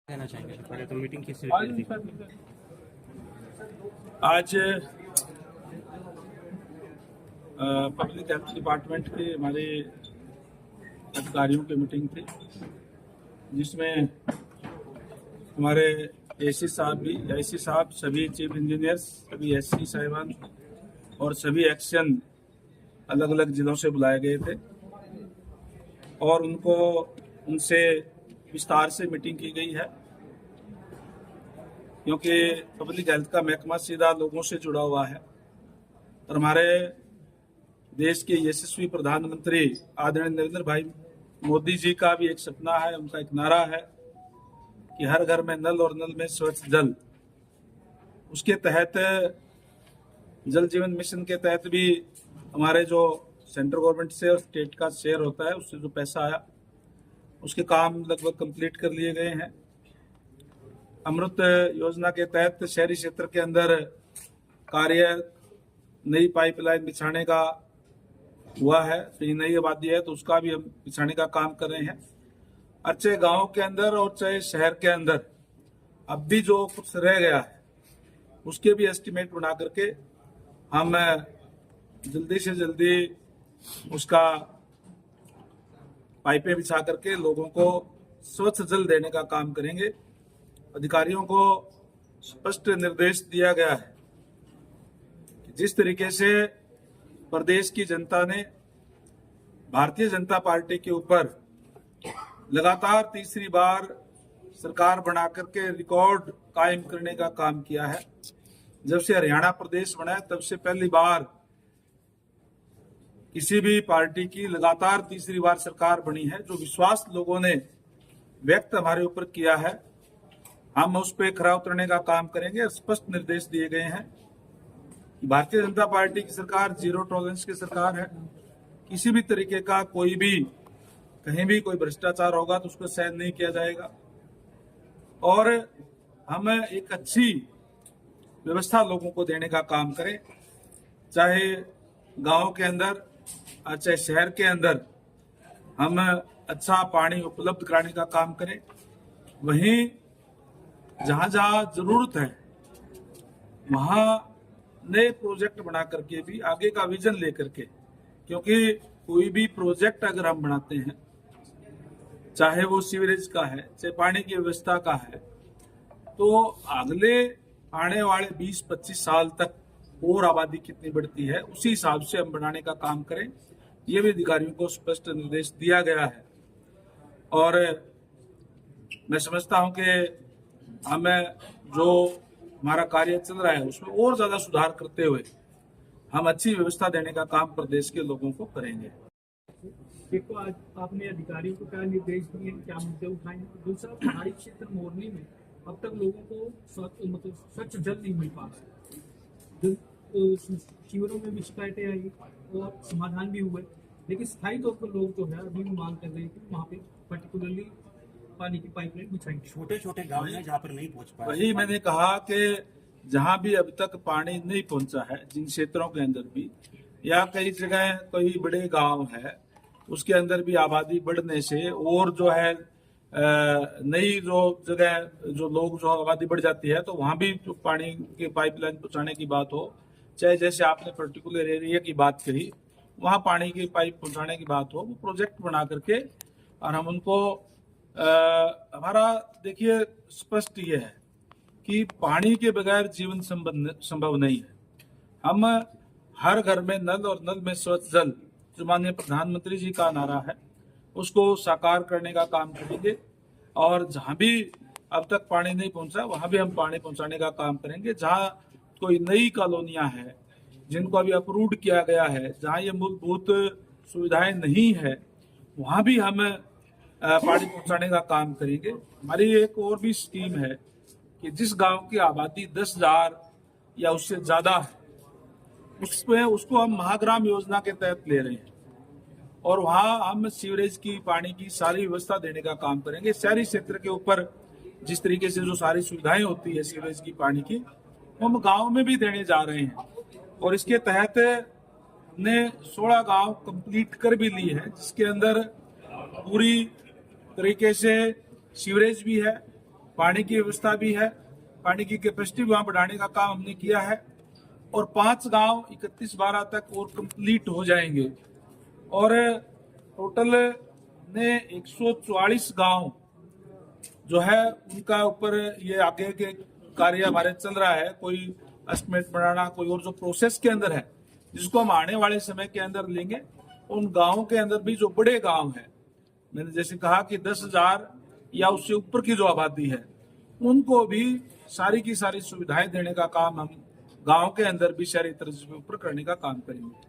कहना चाहेंगे पहले तो मीटिंग किस आज पब्लिक हेल्थ डिपार्टमेंट के हमारे अधिकारियों की मीटिंग थी, जिसमें हमारे एसी साहब, सभी चीफ इंजीनियर्स, सभी एससी साहिबान और सभी एक्शन अलग अलग जिलों से बुलाए गए थे और उनसे विस्तार से मीटिंग की गई है, क्योंकि पब्लिक हेल्थ का महकमा सीधा लोगों से जुड़ा हुआ है। और हमारे देश के यशस्वी प्रधानमंत्री आदरणीय नरेंद्र भाई मोदी जी का भी एक सपना है, उनका एक नारा है कि हर घर में नल और नल में स्वच्छ जल। उसके तहत जल जीवन मिशन के तहत भी हमारे जो सेंट्रल गवर्नमेंट से और स्टेट का शेयर होता है, उससे जो पैसा आया उसके काम लगभग कंप्लीट कर लिए गए हैं। अमृत योजना के तहत शहरी क्षेत्र के अंदर कार्य नई पाइपलाइन बिछाने का हुआ है, तो नई आबादी है तो उसका भी हम बिछाने का काम कर रहे हैं। और चाहे गाँव के अंदर और चाहे शहर के अंदर अब भी जो कुछ रह गया है उसके भी एस्टिमेट बना करके हम जल्दी से जल्दी उसका पाइपें बिछा करके लोगों को स्वच्छ जल देने का काम करेंगे। अधिकारियों को स्पष्ट निर्देश दिया गया है कि जिस तरीके से प्रदेश की जनता ने भारतीय जनता पार्टी के ऊपर लगातार तीसरी बार सरकार बना करके रिकॉर्ड कायम करने का काम किया है। जब से हरियाणा प्रदेश बना है तब से पहली बार किसी भी पार्टी की लगातार तीसरी बार सरकार बनी है। जो विश्वास लोगों ने व्यक्त हमारे ऊपर किया है, हम उस पर खरा उतरने का काम करेंगे। स्पष्ट निर्देश दिए गए हैं कि भारतीय जनता पार्टी की सरकार जीरो टॉलरेंस की सरकार है। किसी भी तरीके का कोई भी कहीं भी कोई भ्रष्टाचार होगा तो उसको सहन नहीं किया जाएगा और हम एक अच्छी व्यवस्था लोगों को देने का काम करें, चाहे गांव के अंदर और चाहे शहर के अंदर। हम अच्छा पानी उपलब्ध कराने का काम करें। वहीं जहां जहां जरूरत है वहां नए प्रोजेक्ट बना करके भी आगे का विजन लेकर के, क्योंकि कोई भी प्रोजेक्ट अगर हम बनाते हैं, चाहे वो सीवरेज का है चाहे पानी की व्यवस्था का है, तो अगले आने वाले 20-25 साल तक और आबादी कितनी बढ़ती है उसी हिसाब से हम बनाने का काम करें। ये भी अधिकारियों को स्पष्ट निर्देश दिया गया है और मैं समझता हूं कि हमें जो हमारा कार्य चल रहा है उसमें और ज्यादा सुधार करते हुए हम अच्छी व्यवस्था देने का काम प्रदेश के लोगों को करेंगे। देखो, आज आपने अधिकारियों को क्या निर्देश दिए, क्या मुद्दे उठाए। दूसरा, पहाड़ी क्षेत्र मोरनी में अब तक लोगों को स्वच्छ जल नहीं मिल पा रहा। शिविरों में भी शिकायतें आई और समाधान भी हुए, लेकिन स्थायी तौर पर लोग जो है अभी भी मांग कर रहे हैं कि वहाँ पे पर्टिकुलरली पानी की पाइपलाइन बिछाई। छोटे छोटे गांव हैं जहाँ पर नहीं पहुँच पाए। वही मैंने कहा कि जहाँ भी अब तक पानी नहीं पहुंचा है, जिन क्षेत्रों के अंदर भी या कई जगह कोई बड़े गांव है उसके अंदर भी आबादी बढ़ने से और जो है नई जो जगह जो लोग जो आबादी बढ़ जाती है तो वहां भी जो पानी के पाइपलाइन पहुंचाने की बात हो, चाहे जैसे आपने पर्टिकुलर एरिया की बात कही वहां पानी की पाइप पहुंचाने की बात हो, वो प्रोजेक्ट बना करके और हम उनको हमारा देखिए स्पष्ट ये है कि पानी के बगैर जीवन संभव नहीं है। हम हर घर में नल और नल में स्वच्छ जल, जो माननीय प्रधानमंत्री जी का नारा है, उसको साकार करने का काम करेंगे और जहां भी अब तक पानी नहीं पहुंचा वहां भी हम पानी पहुंचाने का काम करेंगे। जहां कोई नई कॉलोनियां हैं जिनको अभी अप्रूव्ड किया गया है, जहां ये मूलभूत सुविधाएं नहीं है, वहां भी हम पानी पहुंचाने का काम करेंगे। हमारी एक और भी स्कीम है कि जिस गांव की आबादी 10,000 या उससे ज्यादा है उसमें उसको हम महाग्राम योजना के तहत ले रहे हैं और वहां हम सीवरेज की पानी की सारी व्यवस्था देने का काम करेंगे। शहरी क्षेत्र के ऊपर जिस तरीके से जो सारी सुविधाएं होती है सीवरेज की पानी की, हम गांव में भी देने जा रहे हैं और इसके तहत ने 16 गांव कंप्लीट कर भी ली है, जिसके अंदर पूरी तरीके से सीवरेज भी है पानी की व्यवस्था भी है, पानी की कैपेसिटी वहां बढ़ाने का काम हमने किया है और 5 गांव 31/12 तक और कंप्लीट हो जाएंगे और टोटल ने 144 गांव जो है उनका ऊपर ये आगे के कार्य हमारे चल रहा है, कोई एस्टिमेट बनाना, कोई और जो प्रोसेस के अंदर है जिसको हम आने वाले समय के अंदर लेंगे। उन गांवों के अंदर भी जो बड़े गांव हैं, मैंने जैसे कहा कि 10,000 या उससे ऊपर की जो आबादी है उनको भी सारी की सारी सुविधाएं देने का काम हम गांव के अंदर भी शहरी तर्ज पे ऊपर करने का काम करेंगे।